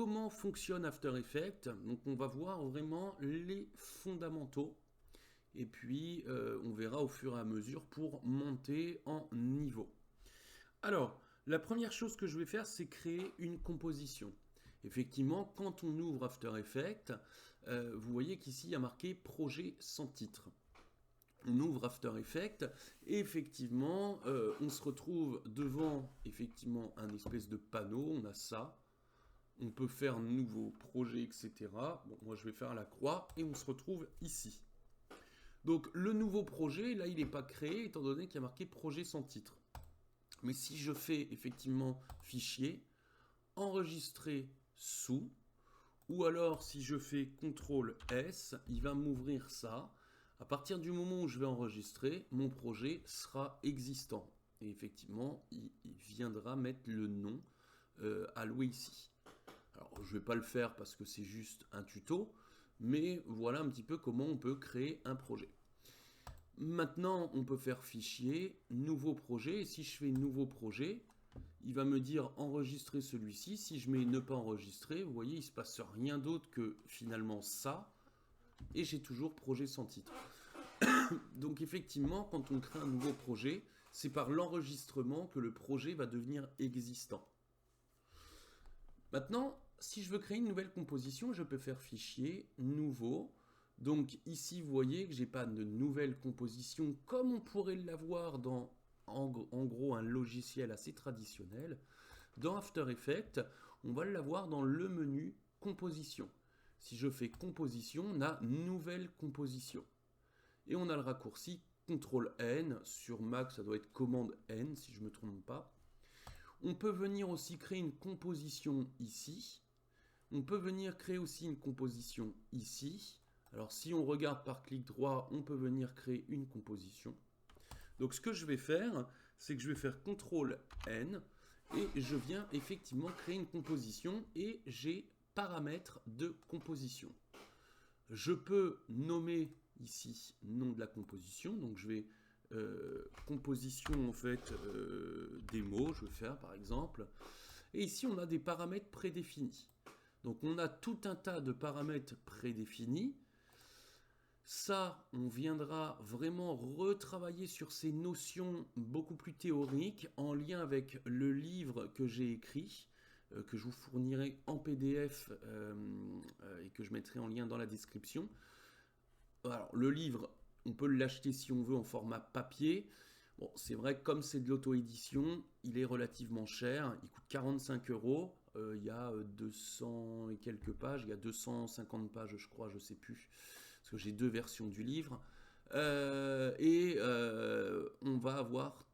comment fonctionne After Effects? Donc on va voir vraiment les fondamentaux et puis on verra au fur et à mesure pour monter en niveau. Alors, la première chose que je vais faire, c'est créer une composition. Effectivement, quand on ouvre After Effects, vous voyez qu'ici il y a marqué projet sans titre. On ouvre After Effects et effectivement, on se retrouve devant effectivement un espèce de panneau. On a ça. On peut faire nouveau projet, etc. Bon, moi je vais faire la croix et on se retrouve ici. Donc le nouveau projet, là il n'est pas créé étant donné qu'il y a marqué projet sans titre. Mais si je fais effectivement fichier, enregistrer sous, ou alors si je fais CTRL S, il va m'ouvrir ça. À partir du moment où je vais enregistrer, mon projet sera existant. Et effectivement, il viendra mettre le nom alloué ici. Alors, je ne vais pas le faire parce que c'est juste un tuto, mais voilà un petit peu comment on peut créer un projet. Maintenant, on peut faire fichier, nouveau projet, et si je fais nouveau projet, il va me dire enregistrer celui-ci. Si je mets ne pas enregistrer, vous voyez, il ne se passe rien d'autre que finalement ça, et j'ai toujours projet sans titre. Donc effectivement, quand on crée un nouveau projet, c'est par l'enregistrement que le projet va devenir existant. Maintenant, si je veux créer une nouvelle composition, je peux faire fichier, nouveau. Donc ici, vous voyez que je n'ai pas de nouvelle composition comme on pourrait l'avoir dans, en gros, un logiciel assez traditionnel. Dans After Effects, on va l'avoir dans le menu composition. Si je fais composition, on a nouvelle composition. Et on a le raccourci CTRL-N. Sur Mac, ça doit être commande N si je ne me trompe pas. On peut venir aussi créer une composition ici. On peut venir créer aussi une composition ici. Alors si on regarde par clic droit, on peut venir créer une composition. Donc ce que je vais faire, c'est que je vais faire CTRL-N et je viens effectivement créer une composition et j'ai paramètres de composition. Je peux nommer ici nom de la composition, donc je vais composition en fait des mots, je vais faire par exemple. Et ici on a des paramètres prédéfinis. Donc on a tout un tas de paramètres prédéfinis. Ça, on viendra vraiment retravailler sur ces notions beaucoup plus théoriques en lien avec le livre que j'ai écrit, que je vous fournirai en PDF et que je mettrai en lien dans la description. Alors, le livre, on peut l'acheter si on veut en format papier. Bon, c'est vrai que comme c'est de l'auto-édition, il est relativement cher. Il coûte 45 €. Il y a 200 et quelques pages. Il y a 250 pages, je crois, je ne sais plus. Parce que j'ai deux versions du livre. On va avoir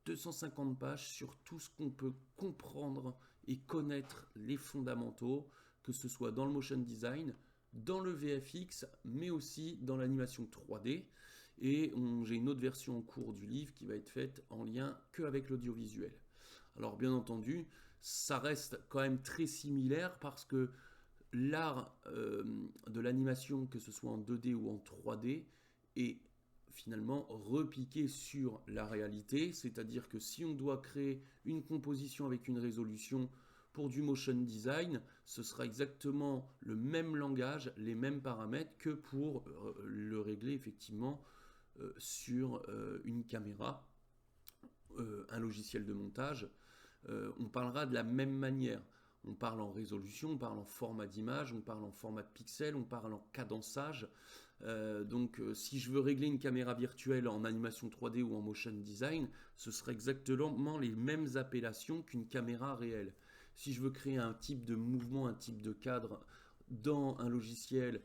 250 pages sur tout ce qu'on peut comprendre et connaître les fondamentaux, que ce soit dans le motion design, dans le VFX, mais aussi dans l'animation 3D. Et j'ai une autre version en cours du livre qui va être faite en lien qu'avec l'audiovisuel. Alors bien entendu, ça reste quand même très similaire parce que l'art de l'animation, que ce soit en 2D ou en 3D, est finalement repiqué sur la réalité, c'est-à-dire que si on doit créer une composition avec une résolution pour du motion design, ce sera exactement le même langage, les mêmes paramètres que pour le régler effectivement sur une caméra, un logiciel de montage. On parlera de la même manière. On parle en résolution, on parle en format d'image, on parle en format de pixels, on parle en cadençage. Si je veux régler une caméra virtuelle en animation 3D ou en motion design, ce serait exactement les mêmes appellations qu'une caméra réelle. Si je veux créer un type de mouvement, un type de cadre dans un logiciel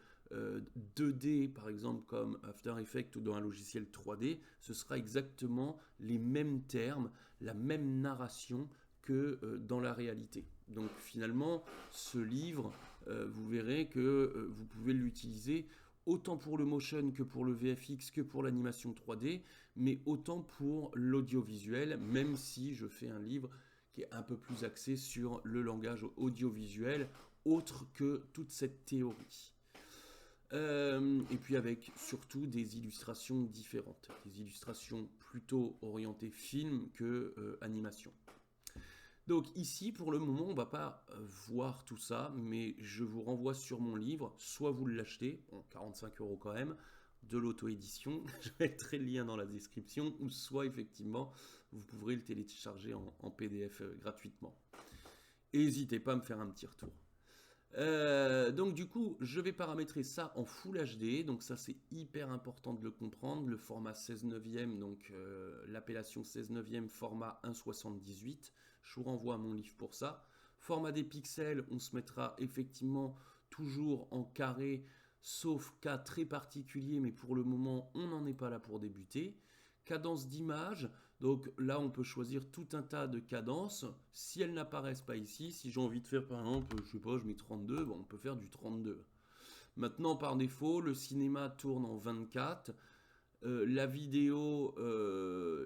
2D par exemple comme After Effects ou dans un logiciel 3D, ce sera exactement les mêmes termes, la même narration que dans la réalité. Donc finalement, ce livre, vous verrez que vous pouvez l'utiliser autant pour le motion que pour le VFX que pour l'animation 3D, mais autant pour l'audiovisuel, même si je fais un livre qui est un peu plus axé sur le langage audiovisuel, autre que toute cette théorie. Et puis avec surtout des illustrations différentes, des illustrations plutôt orientées film que animation. Donc ici, pour le moment, on ne va pas voir tout ça, mais je vous renvoie sur mon livre. Soit vous l'achetez, bon, 45 € quand même, de l'auto-édition. Je mettrai le lien dans la description. Ou soit effectivement, vous pourrez le télécharger en PDF gratuitement. N'hésitez pas à me faire un petit retour. Donc du coup, je vais paramétrer ça en Full HD, donc ça c'est hyper important de le comprendre, le format 16 neuvième, donc l'appellation 16 neuvième, format 1,78, je vous renvoie à mon livre pour ça. Format des pixels, on se mettra effectivement toujours en carré, sauf cas très particulier, mais pour le moment on n'en est pas là pour débuter. Cadence d'image, donc là, on peut choisir tout un tas de cadences. Si elles n'apparaissent pas ici, si j'ai envie de faire par exemple, je sais pas, je mets 32, bon, on peut faire du 32. Maintenant, par défaut, le cinéma tourne en 24. La vidéo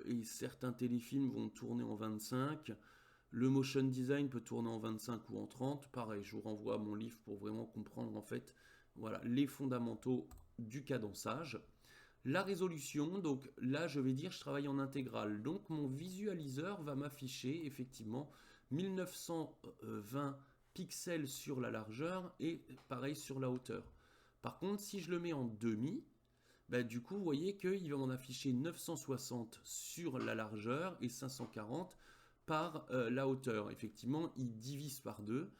et certains téléfilms vont tourner en 25. Le motion design peut tourner en 25 ou en 30. Pareil, je vous renvoie à mon livre pour vraiment comprendre en fait voilà, les fondamentaux du cadençage. La résolution, donc là je vais dire je travaille en intégrale. Donc mon visualiseur va m'afficher effectivement 1920 pixels sur la largeur et pareil sur la hauteur. Par contre si je le mets en demi, bah, du coup vous voyez qu'il va m'en afficher 960 sur la largeur et 540 par la hauteur. Effectivement il divise par 2.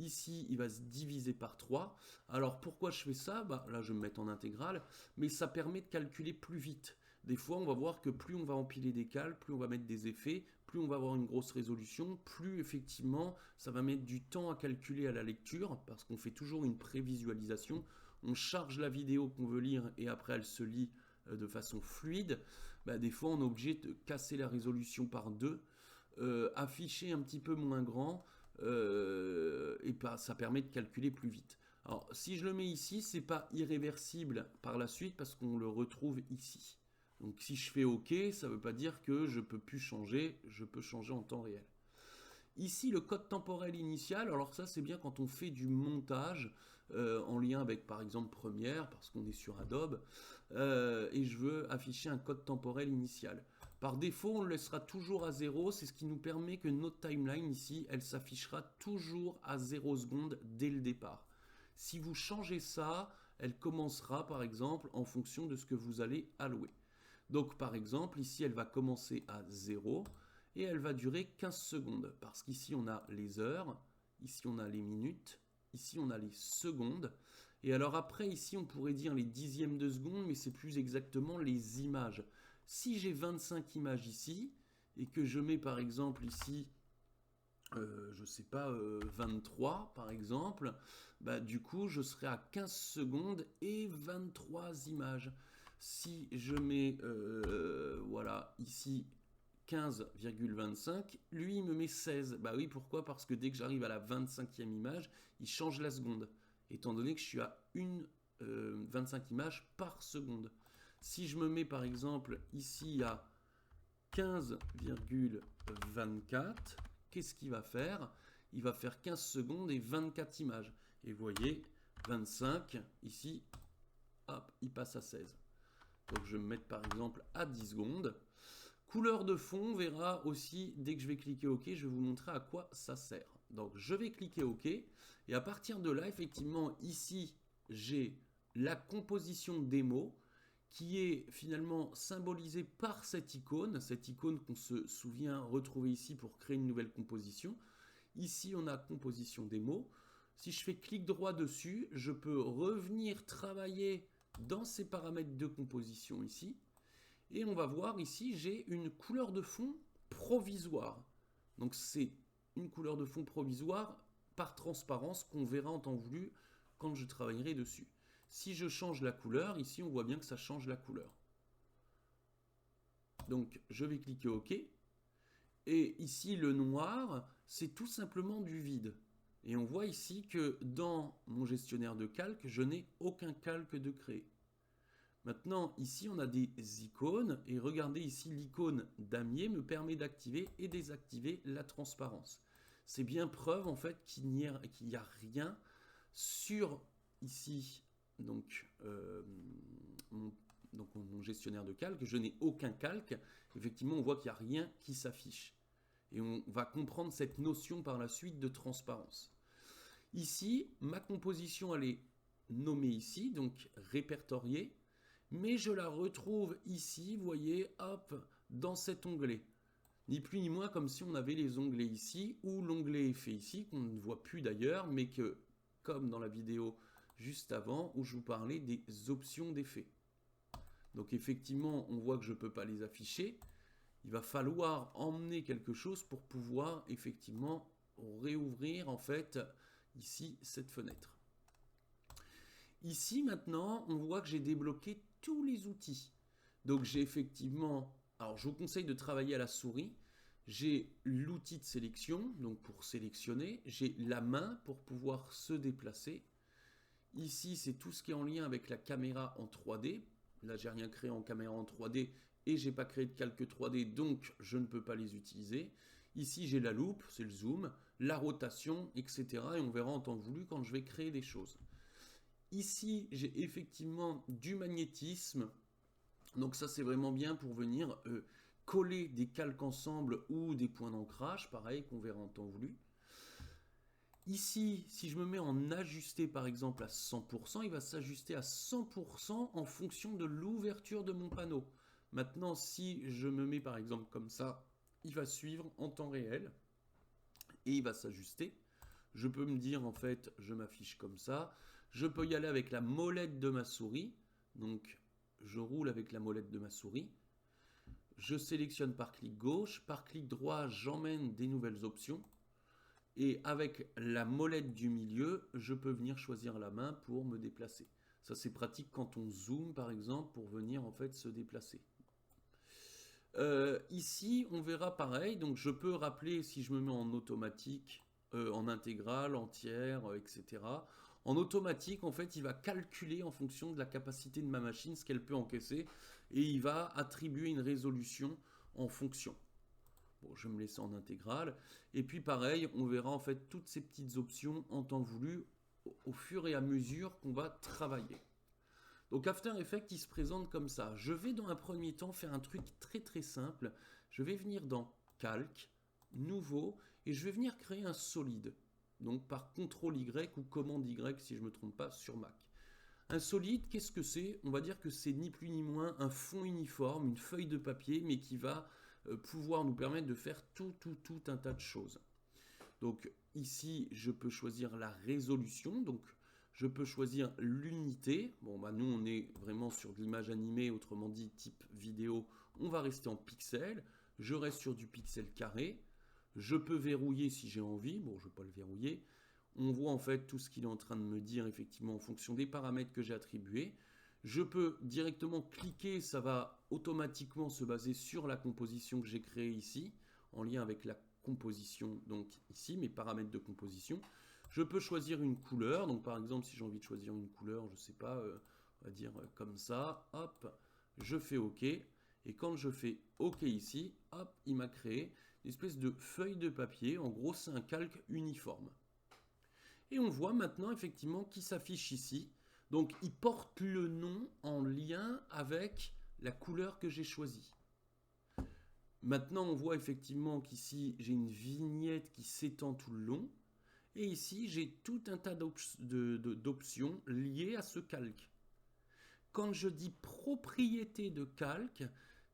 Ici, il va se diviser par 3. Alors, pourquoi je fais ça? Bah, là, je vais me mettre en intégrale, mais ça permet de calculer plus vite. Des fois, on va voir que plus on va empiler des cales, plus on va mettre des effets, plus on va avoir une grosse résolution, plus effectivement, ça va mettre du temps à calculer à la lecture, parce qu'on fait toujours une prévisualisation. On charge la vidéo qu'on veut lire et après, elle se lit de façon fluide. Bah, des fois, on est obligé de casser la résolution par 2, afficher un petit peu moins grand, et ça permet de calculer plus vite. Alors, si je le mets ici, c'est pas irréversible par la suite parce qu'on le retrouve ici. Donc, si je fais OK, ça ne veut pas dire que je peux plus changer, je peux changer en temps réel. Ici, le code temporel initial, alors ça c'est bien quand on fait du montage en lien avec par exemple Premiere, parce qu'on est sur Adobe, et je veux afficher un code temporel initial. Par défaut, on le laissera toujours à 0, c'est ce qui nous permet que notre timeline ici, elle s'affichera toujours à 0 secondes dès le départ. Si vous changez ça, elle commencera par exemple en fonction de ce que vous allez allouer. Donc par exemple, ici elle va commencer à 0 et elle va durer 15 secondes parce qu'ici on a les heures, ici on a les minutes, ici on a les secondes. Et alors après ici on pourrait dire les dixièmes de seconde, mais c'est plus exactement les images. Si j'ai 25 images ici et que je mets par exemple ici je sais pas, 23 par exemple, bah, du coup je serai à 15 secondes et 23 images. Si je mets voilà ici 15,25, lui il me met 16. Bah oui, pourquoi? Parce que dès que j'arrive à la 25e image, il change la seconde, étant donné que je suis à 25 images par seconde. Si je me mets par exemple ici à 15,24, qu'est-ce qu'il va faire? Il va faire 15 secondes et 24 images. Et vous voyez, 25, ici, hop, il passe à 16. Donc je vais me mettre par exemple à 10 secondes. Couleur de fond, on verra aussi, dès que je vais cliquer OK, je vais vous montrer à quoi ça sert. Donc je vais cliquer OK, et à partir de là, effectivement, ici, j'ai la composition démo, qui est finalement symbolisée par cette icône qu'on se souvient retrouver ici pour créer une nouvelle composition. Ici, on a composition démo. Si je fais clic droit dessus, je peux revenir travailler dans ces paramètres de composition ici. Et on va voir ici, j'ai une couleur de fond provisoire. Donc c'est une couleur de fond provisoire par transparence qu'on verra en temps voulu quand je travaillerai dessus. Si je change la couleur, ici on voit bien que ça change la couleur. Donc je vais cliquer OK. Et ici le noir, c'est tout simplement du vide. Et on voit ici que dans mon gestionnaire de calque, je n'ai aucun calque de créé. Maintenant, ici, on a des icônes. Et regardez ici, l'icône damier me permet d'activer et désactiver la transparence. C'est bien preuve, en fait, qu'il n'y a rien sur, ici, donc mon gestionnaire de calque. Je n'ai aucun calque. Effectivement, on voit qu'il n'y a rien qui s'affiche. Et on va comprendre cette notion par la suite de transparence. Ici, ma composition, elle est nommée ici, donc répertoriée, mais je la retrouve ici, vous voyez, hop, dans cet onglet. Ni plus ni moins comme si on avait les onglets ici, ou l'onglet effet ici, qu'on ne voit plus d'ailleurs, mais que, comme dans la vidéo juste avant, où je vous parlais des options d'effet. Donc effectivement, on voit que je ne peux pas les afficher. Il va falloir emmener quelque chose pour pouvoir effectivement réouvrir en fait ici cette fenêtre. Ici maintenant, on voit que j'ai débloqué tous les outils. Donc j'ai effectivement, alors je vous conseille de travailler à la souris. J'ai l'outil de sélection, donc pour sélectionner. J'ai la main pour pouvoir se déplacer. Ici, c'est tout ce qui est en lien avec la caméra en 3D. Là, j'ai rien créé en caméra en 3D et j'ai pas créé de calque 3D, donc je ne peux pas les utiliser. Ici, j'ai la loupe, c'est le zoom, la rotation, etc. Et on verra en temps voulu quand je vais créer des choses. Ici, j'ai effectivement du magnétisme. Donc ça, c'est vraiment bien pour venir coller des calques ensemble ou des points d'ancrage, pareil, qu'on verra en temps voulu. Ici, si je me mets en ajusté par exemple à 100%, il va s'ajuster à 100% en fonction de l'ouverture de mon panneau. Maintenant, si je me mets par exemple comme ça, il va suivre en temps réel et il va s'ajuster. Je peux me dire en fait, je m'affiche comme ça. Je peux y aller avec la molette de ma souris. Donc, je roule avec la molette de ma souris. Je sélectionne par clic gauche. Par clic droit, j'emmène des nouvelles options. Et avec la molette du milieu, je peux venir choisir la main pour me déplacer. Ça, c'est pratique quand on zoome, par exemple, pour venir en fait se déplacer. Ici, on verra pareil. Donc, je peux rappeler si je me mets en automatique, en intégrale, entière, etc. En automatique, en fait, il va calculer en fonction de la capacité de ma machine ce qu'elle peut encaisser et il va attribuer une résolution en fonction. Bon, je vais me laisser en intégrale. Et puis pareil, on verra en fait toutes ces petites options en temps voulu au fur et à mesure qu'on va travailler. Donc After Effects, il se présente comme ça. Je vais dans un premier temps faire un truc très très simple. Je vais venir dans Calque, Nouveau, et je vais venir créer un solide. Donc par CTRL Y ou commande Y si je ne me trompe pas sur Mac. Un solide, qu'est-ce que c'est? On va dire que c'est ni plus ni moins un fond uniforme, une feuille de papier, mais qui va pouvoir nous permettre de faire tout un tas de choses. Donc ici, je peux choisir la résolution, donc je peux choisir l'unité. Bon, bah nous, on est vraiment sur de l'image animée, autrement dit type vidéo. On va rester en pixels. Je reste sur du pixel carré. Je peux verrouiller si j'ai envie. Bon, je ne vais pas le verrouiller. On voit en fait tout ce qu'il est en train de me dire effectivement en fonction des paramètres que j'ai attribués. Je peux directement cliquer, ça va automatiquement se baser sur la composition que j'ai créée ici, en lien avec la composition, donc ici, mes paramètres de composition. Je peux choisir une couleur, donc par exemple si j'ai envie de choisir une couleur, je ne sais pas, on va dire comme ça, hop, je fais OK, et quand je fais OK ici, hop, il m'a créé une espèce de feuille de papier, en gros c'est un calque uniforme. Et on voit maintenant effectivement qui s'affiche ici. Donc il porte le nom en lien avec la couleur que j'ai choisie. Maintenant on voit effectivement qu'ici j'ai une vignette qui s'étend tout le long. Et ici j'ai tout un tas d'options liées à ce calque. Quand je dis propriété de calque,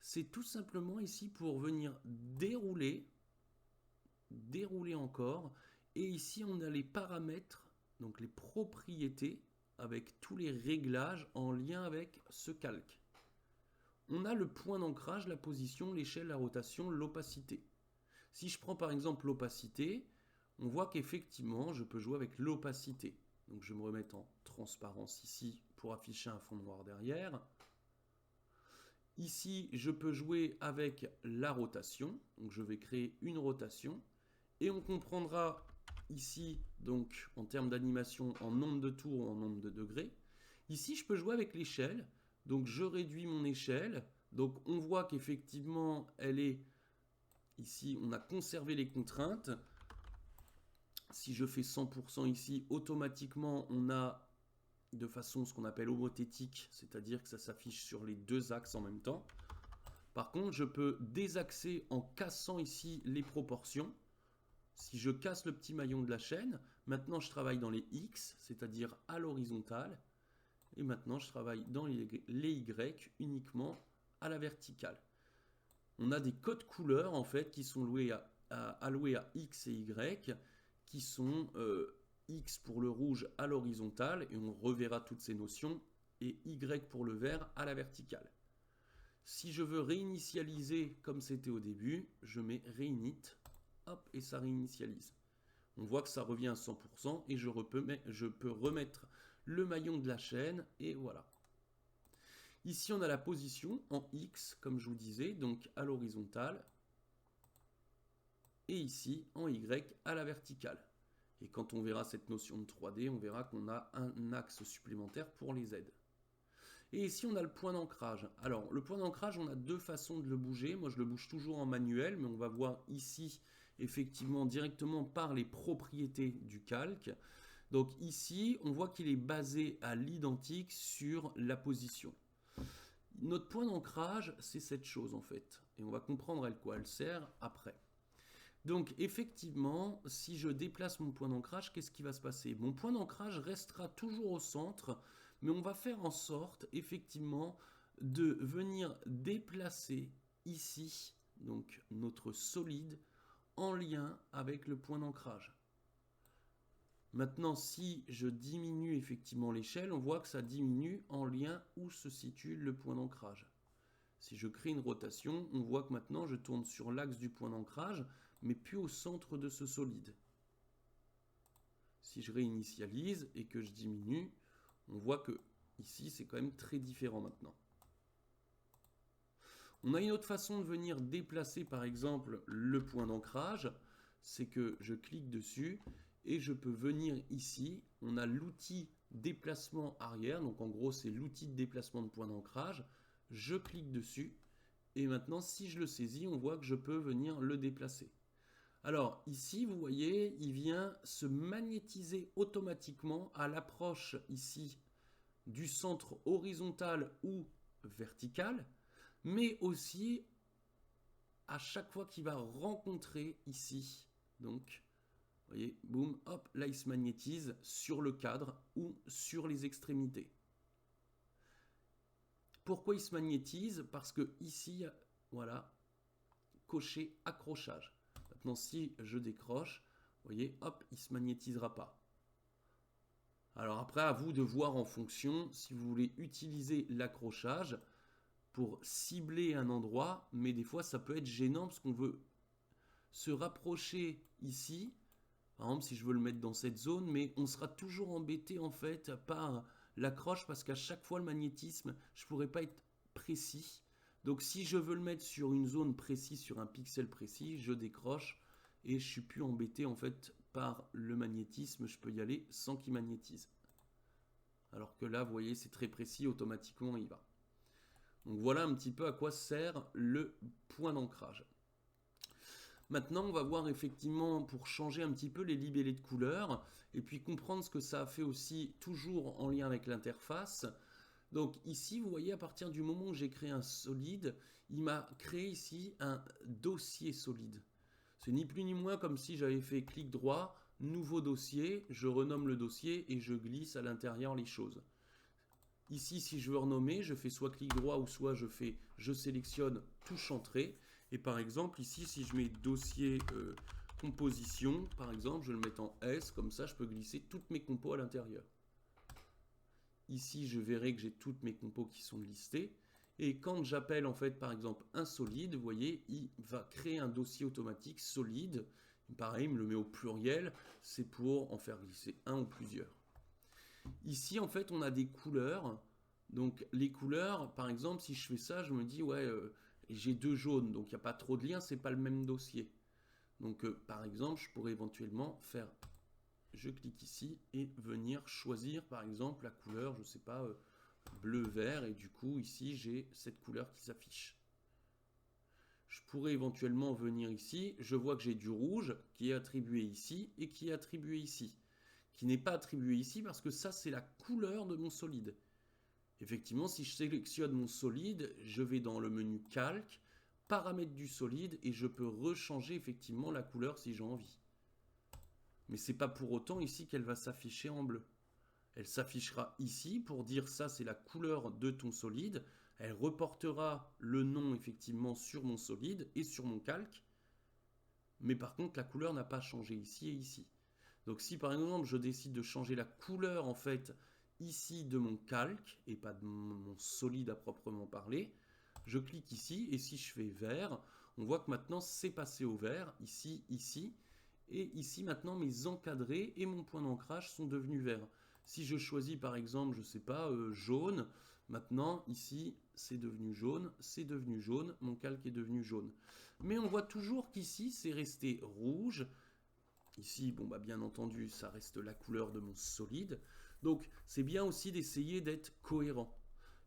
c'est tout simplement ici pour venir dérouler encore. Et ici, on a les paramètres, donc les propriétés, avec tous les réglages en lien avec ce calque. On a le point d'ancrage, la position, l'échelle, la rotation, l'opacité. Si je prends par exemple l'opacité, on voit qu'effectivement, je peux jouer avec l'opacité. Donc je vais me remettre en transparence ici pour afficher un fond noir derrière. Ici, je peux jouer avec la rotation. Donc je vais créer une rotation. Et on comprendra ici, donc en termes d'animation, en nombre de tours ou en nombre de degrés. Ici, je peux jouer avec l'échelle. Donc je réduis mon échelle. Donc on voit qu'effectivement, elle est ici, on a conservé les contraintes. Si je fais 100% ici, automatiquement, on a de façon ce qu'on appelle homothétique, c'est-à-dire que ça s'affiche sur les deux axes en même temps. Par contre, je peux désaxer en cassant ici les proportions. Si je casse le petit maillon de la chaîne, maintenant je travaille dans les X, c'est-à-dire à l'horizontale. Et maintenant, je travaille dans les Y uniquement à la verticale. On a des codes couleurs en fait qui sont alloués à X et Y, qui sont X pour le rouge à l'horizontale, et on reverra toutes ces notions, et Y pour le vert à la verticale. Si je veux réinitialiser comme c'était au début, je mets réinit, hop, et ça réinitialise. On voit que ça revient à 100% et je peux remettre le maillon de la chaîne et voilà. Ici, on a la position en X, comme je vous disais, donc à l'horizontale. Et ici, en Y, à la verticale. Et quand on verra cette notion de 3D, on verra qu'on a un axe supplémentaire pour les Z. Et ici, on a le point d'ancrage. Alors, le point d'ancrage, on a deux façons de le bouger. Moi, je le bouge toujours en manuel, mais on va voir ici, effectivement, directement par les propriétés du calque. Donc ici, on voit qu'il est basé à l'identique sur la position. Notre point d'ancrage, c'est cette chose en fait. Et on va comprendre à quoi elle sert après. Donc effectivement, si je déplace mon point d'ancrage, qu'est-ce qui va se passer? Mon point d'ancrage restera toujours au centre, mais on va faire en sorte effectivement de venir déplacer ici, donc notre solide, en lien avec le point d'ancrage. Maintenant, si je diminue effectivement l'échelle, on voit que ça diminue en lien où se situe le point d'ancrage. Si je crée une rotation, on voit que maintenant je tourne sur l'axe du point d'ancrage, mais plus au centre de ce solide. Si je réinitialise et que je diminue, on voit que ici c'est quand même très différent maintenant. On a une autre façon de venir déplacer par exemple le point d'ancrage, c'est que je clique dessus et je peux venir ici, on a l'outil déplacement arrière, donc en gros c'est l'outil de déplacement de point d'ancrage, je clique dessus et maintenant si je le saisis, on voit que je peux venir le déplacer. Alors ici, vous voyez, il vient se magnétiser automatiquement à l'approche ici du centre horizontal ou vertical, mais aussi à chaque fois qu'il va rencontrer ici, donc vous voyez, boum, hop, là il se magnétise sur le cadre ou sur les extrémités. Pourquoi il se magnétise? Parce que ici, voilà, coché accrochage. Maintenant, si je décroche, vous voyez, hop, il ne se magnétisera pas. Alors après, à vous de voir en fonction si vous voulez utiliser l'accrochage pour cibler un endroit, mais des fois ça peut être gênant parce qu'on veut se rapprocher ici. Par exemple, si je veux le mettre dans cette zone, mais on sera toujours embêté en fait par l'accroche parce qu'à chaque fois le magnétisme, je ne pourrais pas être précis. Donc si je veux le mettre sur une zone précise, sur un pixel précis, je décroche et je suis plus embêté en fait par le magnétisme. Je peux y aller sans qu'il magnétise. Alors que là, vous voyez, c'est très précis, automatiquement il va. Donc voilà un petit peu à quoi sert le point d'ancrage. Maintenant, on va voir effectivement pour changer un petit peu les libellés de couleurs et puis comprendre ce que ça a fait aussi toujours en lien avec l'interface. Donc ici, vous voyez, à partir du moment où j'ai créé un solide, il m'a créé ici un dossier solide. C'est ni plus ni moins comme si j'avais fait clic droit, nouveau dossier, je renomme le dossier et je glisse à l'intérieur les choses. Ici, si je veux renommer, je fais soit clic droit ou soit je sélectionne touche entrée. Et par exemple, ici, si je mets dossier composition, par exemple, je le mets en S, comme ça, je peux glisser toutes mes compos à l'intérieur. Ici, je verrai que j'ai toutes mes compos qui sont listées. Et quand j'appelle, en fait, par exemple, un solide, vous voyez, il va créer un dossier automatique solide. Pareil, il me le met au pluriel, c'est pour en faire glisser un ou plusieurs. Ici, en fait, on a des couleurs. Donc, les couleurs, par exemple, si je fais ça, je me dis, ouais, j'ai deux jaunes, donc il n'y a pas trop de lien, c'est pas le même dossier. Donc, par exemple, je pourrais éventuellement faire, je clique ici et venir choisir, par exemple, la couleur, je ne sais pas, bleu-vert, et du coup, ici, j'ai cette couleur qui s'affiche. Je pourrais éventuellement venir ici, je vois que j'ai du rouge qui est attribué ici et qui est attribué ici. Qui n'est pas attribué ici parce que ça, c'est la couleur de mon solide. Effectivement, si je sélectionne mon solide, je vais dans le menu calque, paramètres du solide et je peux rechanger effectivement la couleur si j'ai envie. Mais c'est pas pour autant ici qu'elle va s'afficher en bleu. Elle s'affichera ici pour dire ça c'est la couleur de ton solide. Elle reportera le nom effectivement sur mon solide et sur mon calque. Mais par contre la couleur n'a pas changé ici et ici. Donc si par exemple je décide de changer la couleur en fait ici de mon calque et pas de mon solide à proprement parler, je clique ici et si je fais vert, on voit que maintenant c'est passé au vert, ici, ici. Et ici maintenant mes encadrés et mon point d'ancrage sont devenus verts. Si je choisis par exemple, je ne sais pas, jaune, maintenant ici c'est devenu jaune, mon calque est devenu jaune. Mais on voit toujours qu'ici c'est resté rouge. Ici, bon bah bien entendu, ça reste la couleur de mon solide. Donc c'est bien aussi d'essayer d'être cohérent.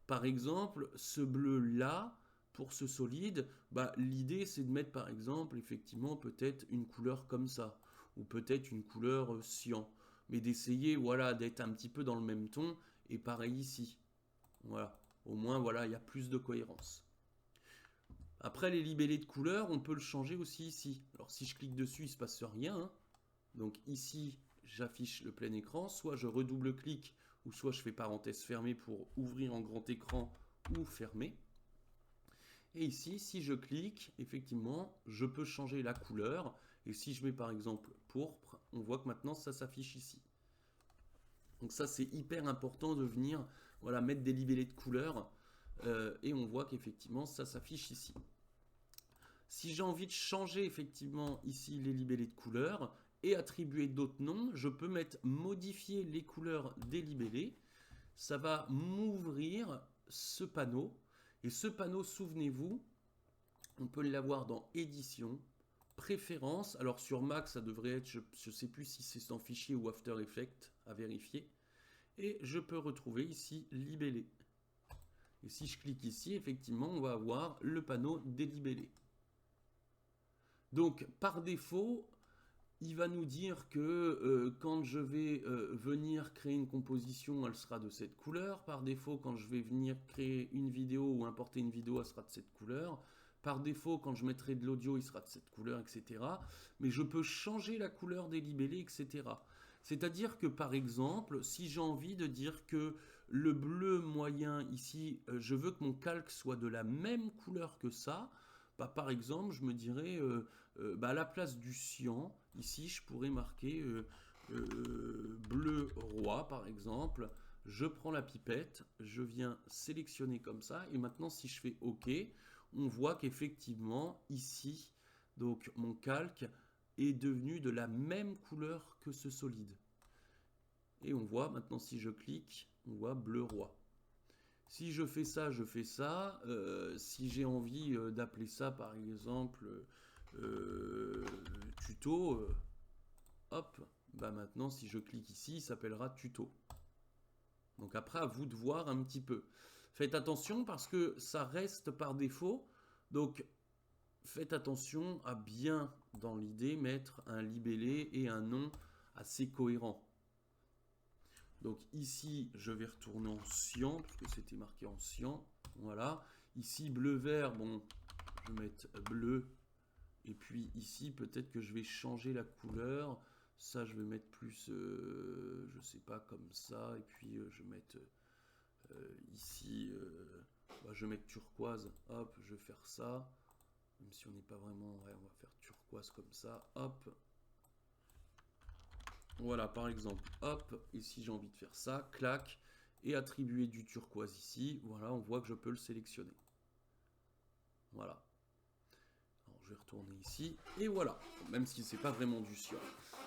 Par exemple, ce bleu là, pour ce solide, bah, l'idée c'est de mettre par exemple effectivement peut-être une couleur comme ça, ou peut-être une couleur cyan, mais d'essayer voilà, d'être un petit peu dans le même ton, et pareil ici. Voilà, au moins voilà, il y a plus de cohérence. Après les libellés de couleurs, on peut le changer aussi ici. Alors si je clique dessus, il ne se passe rien, hein. Donc ici, j'affiche le plein écran, soit je redouble-clique, ou soit je fais parenthèse fermée pour ouvrir en grand écran ou fermer. Et ici, si je clique, effectivement, je peux changer la couleur. Et si je mets par exemple pourpre, on voit que maintenant ça s'affiche ici. Donc ça, c'est hyper important de venir voilà, mettre des libellés de couleurs. Et on voit qu'effectivement, ça s'affiche ici. Si j'ai envie de changer effectivement ici les libellés de couleurs et attribuer d'autres noms, je peux mettre modifier les couleurs des libellés. Ça va m'ouvrir ce panneau. Et ce panneau, souvenez-vous, on peut l'avoir dans édition, préférences. Alors sur Mac, ça devrait être, je ne sais plus si c'est en fichier ou After Effects, à vérifier. Et je peux retrouver ici libellé. Et si je clique ici, effectivement, on va avoir le panneau des libellés. Donc par défaut, il va nous dire que quand je vais venir créer une composition, elle sera de cette couleur. Par défaut, quand je vais venir créer une vidéo ou importer une vidéo, elle sera de cette couleur. Par défaut, quand je mettrai de l'audio, il sera de cette couleur, etc. Mais je peux changer la couleur des libellés, etc. C'est-à-dire que par exemple, si j'ai envie de dire que le bleu moyen ici, je veux que mon calque soit de la même couleur que ça, bah, par exemple, je me dirais, bah, à la place du cyan, ici, je pourrais marquer bleu roi, par exemple. Je prends la pipette, je viens sélectionner comme ça, et maintenant, si je fais OK, on voit qu'effectivement, ici, donc mon calque est devenu de la même couleur que ce solide. Et on voit, maintenant, si je clique, on voit bleu roi. Si je fais ça, je fais ça. Si j'ai envie d'appeler ça, par exemple, tuto, hop, bah maintenant, si je clique ici, il s'appellera tuto. Donc après, à vous de voir un petit peu. Faites attention parce que ça reste par défaut. Donc, faites attention à bien, dans l'idée, mettre un libellé et un nom assez cohérent. Donc ici, je vais retourner en cyan, parce que c'était marqué en cyan. Voilà. Ici, bleu-vert, bon, je vais mettre bleu. Et puis ici, peut-être que je vais changer la couleur. Ça, je vais mettre plus, je sais pas, comme ça. Et puis, je vais mettre ici, bah, je vais mettre turquoise. Hop, je vais faire ça. Même si on n'est pas vraiment, ouais, on va faire turquoise comme ça. Hop. Voilà, par exemple, hop, et si j'ai envie de faire ça, clac, et attribuer du turquoise ici, voilà, on voit que je peux le sélectionner. Voilà. Alors, je vais retourner ici, et voilà, même si c'est pas vraiment du cyan.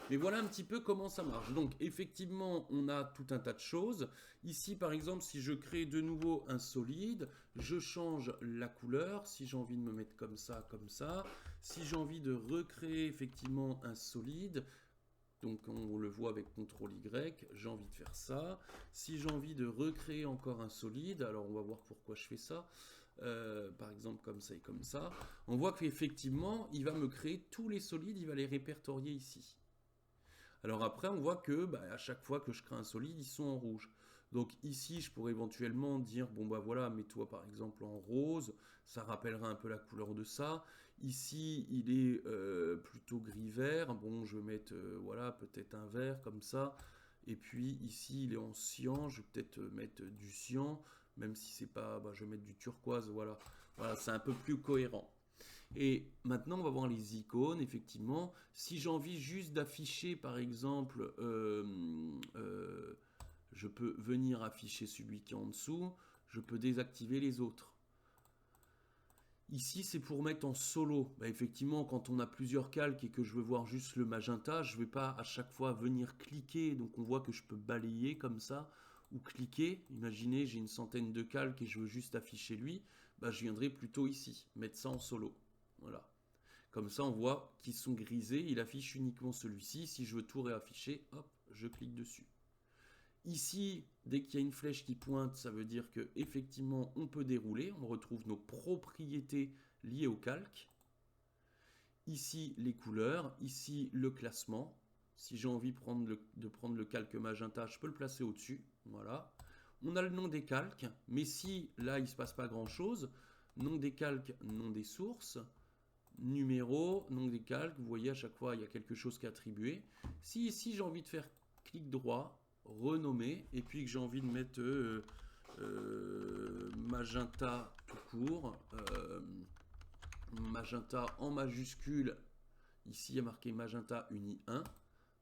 Mais voilà un petit peu comment ça marche. Donc, effectivement, on a tout un tas de choses. Ici, par exemple, si je crée de nouveau un solide, je change la couleur. Si j'ai envie de me mettre comme ça, comme ça. Si j'ai envie de recréer effectivement un solide, donc on le voit avec CTRL-Y, j'ai envie de faire ça. Si j'ai envie de recréer encore un solide, alors on va voir pourquoi je fais ça. Par exemple comme ça et comme ça. On voit qu'effectivement, il va me créer tous les solides, il va les répertorier ici. Alors après, on voit que à chaque fois que je crée un solide, ils sont en rouge. Donc ici, je pourrais éventuellement dire, bon bah voilà, mets-toi par exemple en rose, ça rappellera un peu la couleur de ça. Ici, il est plutôt gris-vert, bon je vais mettre, voilà, peut-être un vert comme ça. Et puis ici, il est en cyan, je vais peut-être mettre du cyan, même si c'est pas, bah, je vais mettre du turquoise, voilà. Voilà, c'est un peu plus cohérent. Et maintenant, on va voir les icônes, effectivement. Si j'ai envie juste d'afficher, par exemple, je peux venir afficher celui qui est en dessous, je peux désactiver les autres. Ici, c'est pour mettre en solo. Bah, effectivement, quand on a plusieurs calques et que je veux voir juste le magenta, je ne vais pas à chaque fois venir cliquer. Donc on voit que je peux balayer comme ça ou cliquer. Imaginez, j'ai une centaine de calques et je veux juste afficher lui. Bah, je viendrai plutôt ici, mettre ça en solo. Voilà. Comme ça, on voit qu'ils sont grisés. Il affiche uniquement celui-ci. Si je veux tout réafficher, hop, je clique dessus. Ici, dès qu'il y a une flèche qui pointe, ça veut dire que effectivement, on peut dérouler. On retrouve nos propriétés liées au calque. Ici, les couleurs. Ici, le classement. Si j'ai envie de prendre le calque magenta, je peux le placer au-dessus. Voilà. On a le nom des calques. Mais si, là, il ne se passe pas grand-chose, nom des calques, nom des sources, numéro, nom des calques. Vous voyez, à chaque fois, il y a quelque chose qui est attribué. Si ici, j'ai envie de faire clic droit, renommer, et puis que j'ai envie de mettre magenta tout court, magenta en majuscule, ici il y a marqué magenta uni 1,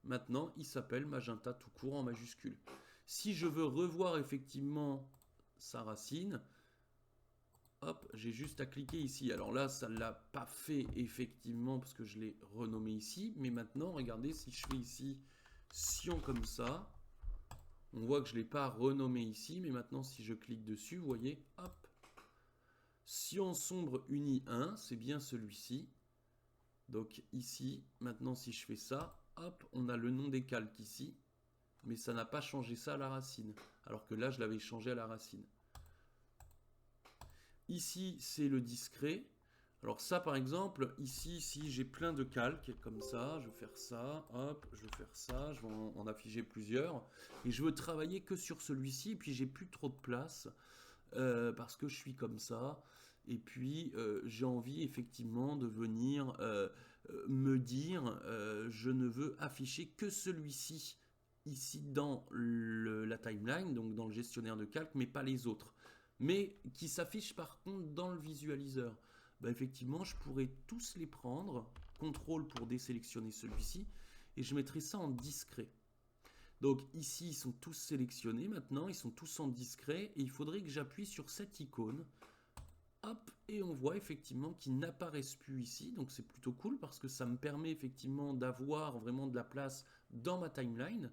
maintenant il s'appelle magenta tout court en majuscule. Si je veux revoir effectivement sa racine, hop, j'ai juste à cliquer ici. Alors là, ça ne l'a pas fait effectivement parce que je l'ai renommé ici, mais maintenant, regardez, si je fais ici cyan comme ça, on voit que je ne l'ai pas renommé ici, mais maintenant si je clique dessus, vous voyez, hop, cyan sombre uni 1, c'est bien celui-ci. Donc ici, maintenant si je fais ça, hop, on a le nom des calques ici, mais ça n'a pas changé ça à la racine, alors que là je l'avais changé à la racine. Ici c'est le discret. Alors ça par exemple, ici si j'ai plein de calques comme ça, je vais faire ça, hop, je vais faire ça, je vais en afficher plusieurs. Et je veux travailler que sur celui-ci, et puis j'ai plus trop de place parce que je suis comme ça. Et puis j'ai envie effectivement de venir me dire, je ne veux afficher que celui-ci ici dans la timeline, donc dans le gestionnaire de calque, mais pas les autres. Mais qui s'affichent par contre dans le visualiseur. Bah, effectivement, je pourrais tous les prendre, CTRL pour désélectionner celui-ci, et je mettrai ça en discret. Donc ici, ils sont tous sélectionnés maintenant, ils sont tous en discret, et il faudrait que j'appuie sur cette icône. Hop, et on voit effectivement qu'ils n'apparaissent plus ici, donc c'est plutôt cool parce que ça me permet effectivement d'avoir vraiment de la place dans ma timeline,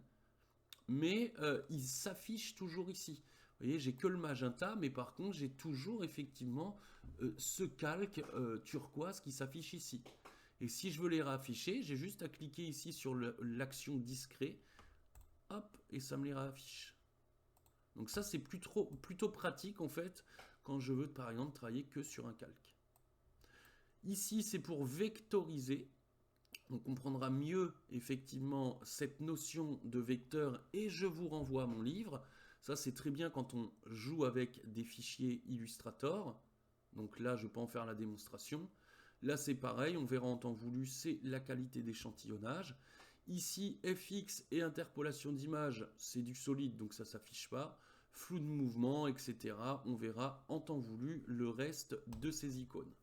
mais ils s'affichent toujours ici. Vous voyez, j'ai que le magenta, mais par contre, j'ai toujours effectivement ce calque turquoise qui s'affiche ici. Et si je veux les réafficher, j'ai juste à cliquer ici sur l'action discret, hop, et ça me les réaffiche. Donc ça, c'est plutôt pratique en fait, quand je veux par exemple travailler que sur un calque. Ici, c'est pour vectoriser. On comprendra mieux effectivement cette notion de vecteur et je vous renvoie à mon livre. Ça, c'est très bien quand on joue avec des fichiers Illustrator. Donc là, je ne vais pas en faire la démonstration. Là, c'est pareil, on verra en temps voulu, c'est la qualité d'échantillonnage. Ici, FX et interpolation d'image, c'est du solide, donc ça ne s'affiche pas. Flou de mouvement, etc. On verra en temps voulu le reste de ces icônes.